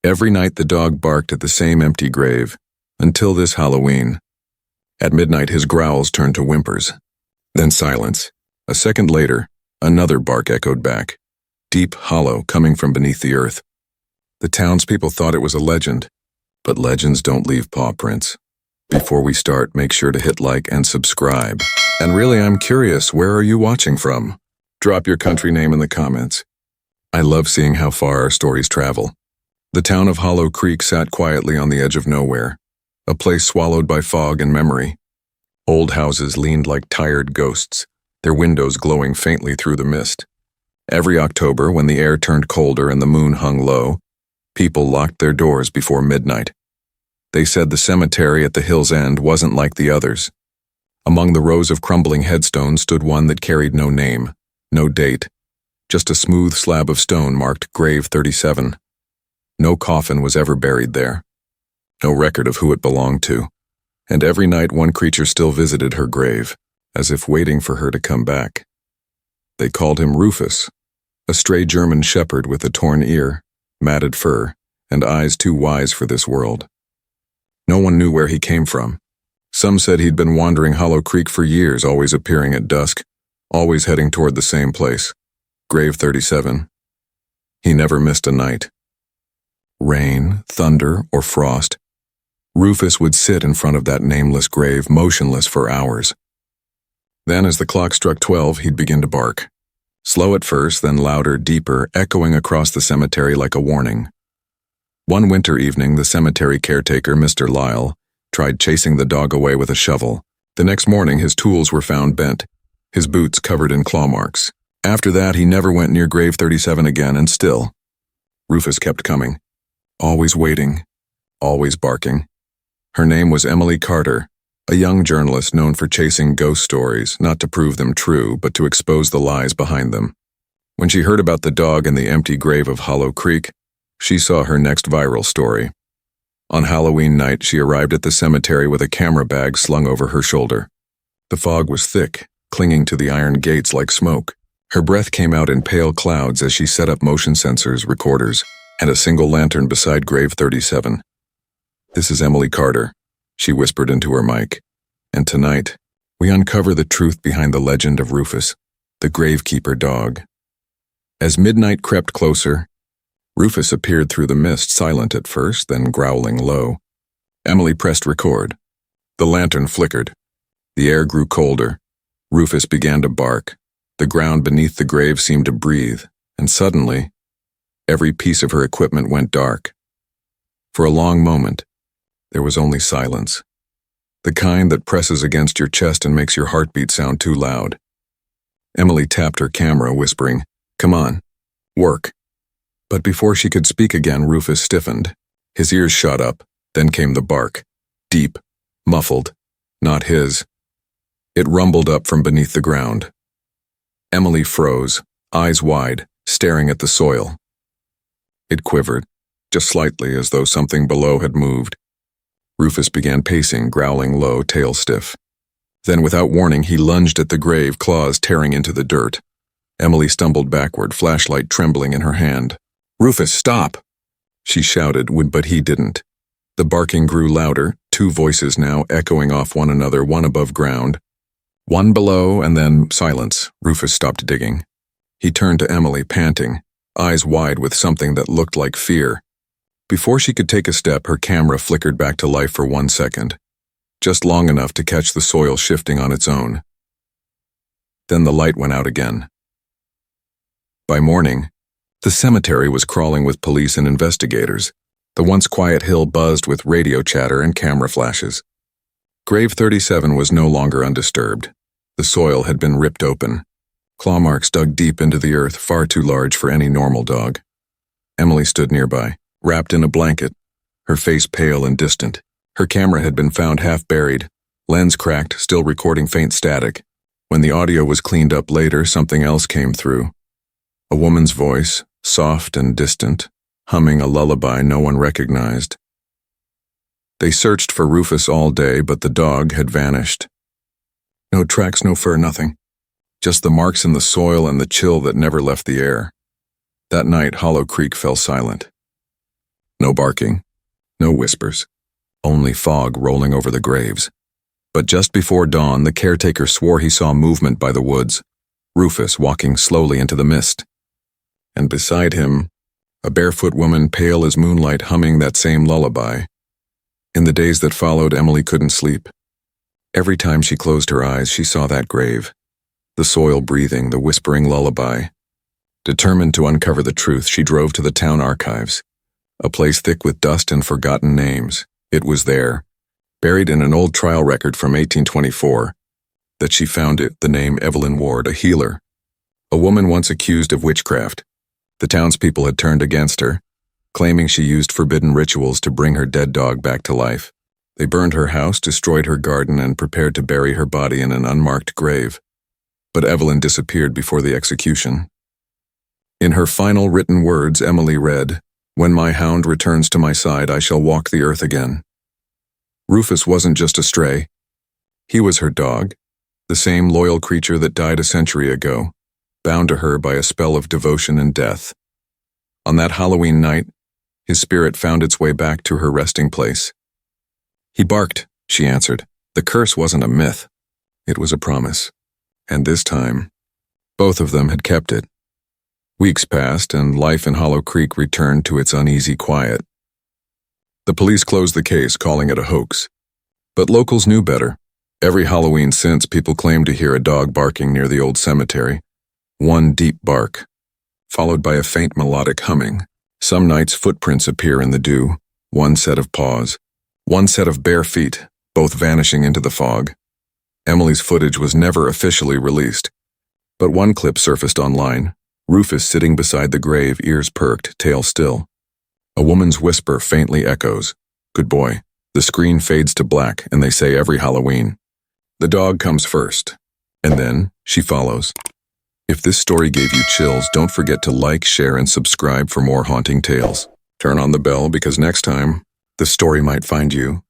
Every night the dog barked at the same empty grave, until this Halloween. At midnight his growls turned to whimpers. Then silence. A second later, another bark echoed back, deep, hollow, coming from beneath the earth. The townspeople thought it was a legend, but legends don't leave paw prints. Before we start, make sure to hit like and subscribe. And really, I'm curious, where are you watching from? Drop your country name in the comments. I love seeing how far our stories travel. The town of Hollow Creek sat quietly on the edge of nowhere, a place swallowed by fog and memory. Old houses leaned like tired ghosts, their windows glowing faintly through the mist. Every October, when the air turned colder and the moon hung low, people locked their doors before midnight. They said the cemetery at the hill's end wasn't like the others. Among the rows of crumbling headstones stood one that carried no name, no date, just a smooth slab of stone marked Grave 37. No coffin was ever buried there, no record of who it belonged to, and every night one creature still visited her grave, as if waiting for her to come back. They called him Rufus, a stray German shepherd with a torn ear, matted fur, and eyes too wise for this world. No one knew where he came from. Some said he'd been wandering Hollow Creek for years, always appearing at dusk, always heading toward the same place, Grave 37. He never missed a night. Rain, thunder, or frost, Rufus would sit in front of that nameless grave, motionless for hours. Then, as the clock struck 12, he'd begin to bark. Slow at first, then louder, deeper, echoing across the cemetery like a warning. One winter evening, the cemetery caretaker, Mr. Lyle, tried chasing the dog away with a shovel. The next morning, his tools were found bent, his boots covered in claw marks. After that, he never went near Grave 37 again, and still, Rufus kept coming. Always waiting, always barking. Her name was Emily Carter, a young journalist known for chasing ghost stories, not to prove them true, but to expose the lies behind them. When she heard about the dog in the empty grave of Hollow Creek, she saw her next viral story. On Halloween night, she arrived at the cemetery with a camera bag slung over her shoulder. The fog was thick, clinging to the iron gates like smoke. Her breath came out in pale clouds as she set up motion sensors, recorders, and a single lantern beside Grave 37. "This is Emily Carter," she whispered into her mic. "And tonight, we uncover the truth behind the legend of Rufus, the gravekeeper dog." As midnight crept closer, Rufus appeared through the mist, silent at first, then growling low. Emily pressed record. The lantern flickered. The air grew colder. Rufus began to bark. The ground beneath the grave seemed to breathe, and suddenly, every piece of her equipment went dark. For a long moment, there was only silence. The kind that presses against your chest and makes your heartbeat sound too loud. Emily tapped her camera, whispering, "Come on, work." But before she could speak again, Rufus stiffened. His ears shot up, then came the bark. Deep, muffled, not his. It rumbled up from beneath the ground. Emily froze, eyes wide, staring at the soil. It quivered, just slightly, as though something below had moved. Rufus began pacing, growling low, tail stiff. Then, without warning, he lunged at the grave, claws tearing into the dirt. Emily stumbled backward, flashlight trembling in her hand. "Rufus, stop!" she shouted, but he didn't. The barking grew louder, two voices now echoing off one another, one above ground, one below, and then silence. Rufus stopped digging. He turned to Emily, panting, eyes wide with something that looked like fear. Before she could take a step, her camera flickered back to life for 1 second, just long enough to catch the soil shifting on its own. Then the light went out again. By morning, the cemetery was crawling with police and investigators. The once quiet hill buzzed with radio chatter and camera flashes. Grave 37 was no longer undisturbed. The soil had been ripped open. Claw marks dug deep into the earth, far too large for any normal dog. Emily stood nearby, wrapped in a blanket, her face pale and distant. Her camera had been found half buried, lens cracked, still recording faint static. When the audio was cleaned up later, something else came through. A woman's voice, soft and distant, humming a lullaby no one recognized. They searched for Rufus all day, but the dog had vanished. No tracks, no fur, nothing. Just the marks in the soil and the chill that never left the air. That night, Hollow Creek fell silent. No barking, no whispers, only fog rolling over the graves. But just before dawn, the caretaker swore he saw movement by the woods, Rufus walking slowly into the mist. And beside him, a barefoot woman pale as moonlight humming that same lullaby. In the days that followed, Emily couldn't sleep. Every time she closed her eyes, she saw that grave, the soil breathing, the whispering lullaby. Determined to uncover the truth, she drove to the town archives, a place thick with dust and forgotten names. It was there, buried in an old trial record from 1824, that she found the name Evelyn Ward, a healer, a woman once accused of witchcraft. The townspeople had turned against her, claiming she used forbidden rituals to bring her dead dog back to life. They burned her house, destroyed her garden, and prepared to bury her body in an unmarked grave. But Evelyn disappeared before the execution. In her final written words, Emily read, "When my hound returns to my side, I shall walk the earth again." Rufus wasn't just a stray. He was her dog, the same loyal creature that died a century ago, bound to her by a spell of devotion and death. On that Halloween night, his spirit found its way back to her resting place. "He barked," she answered. "The curse wasn't a myth. It was a promise." And this time, both of them had kept it. Weeks passed, and life in Hollow Creek returned to its uneasy quiet. The police closed the case, calling it a hoax. But locals knew better. Every Halloween since, people claimed to hear a dog barking near the old cemetery. One deep bark, followed by a faint melodic humming. Some nights footprints appear in the dew, one set of paws, one set of bare feet, both vanishing into the fog. Emily's footage was never officially released, but one clip surfaced online, Rufus sitting beside the grave, ears perked, tail still. A woman's whisper faintly echoes, "Good boy." The screen fades to black, and they say every Halloween. The dog comes first, and then she follows. If this story gave you chills, don't forget to like, share, and subscribe for more haunting tales. Turn on the bell because next time, the story might find you.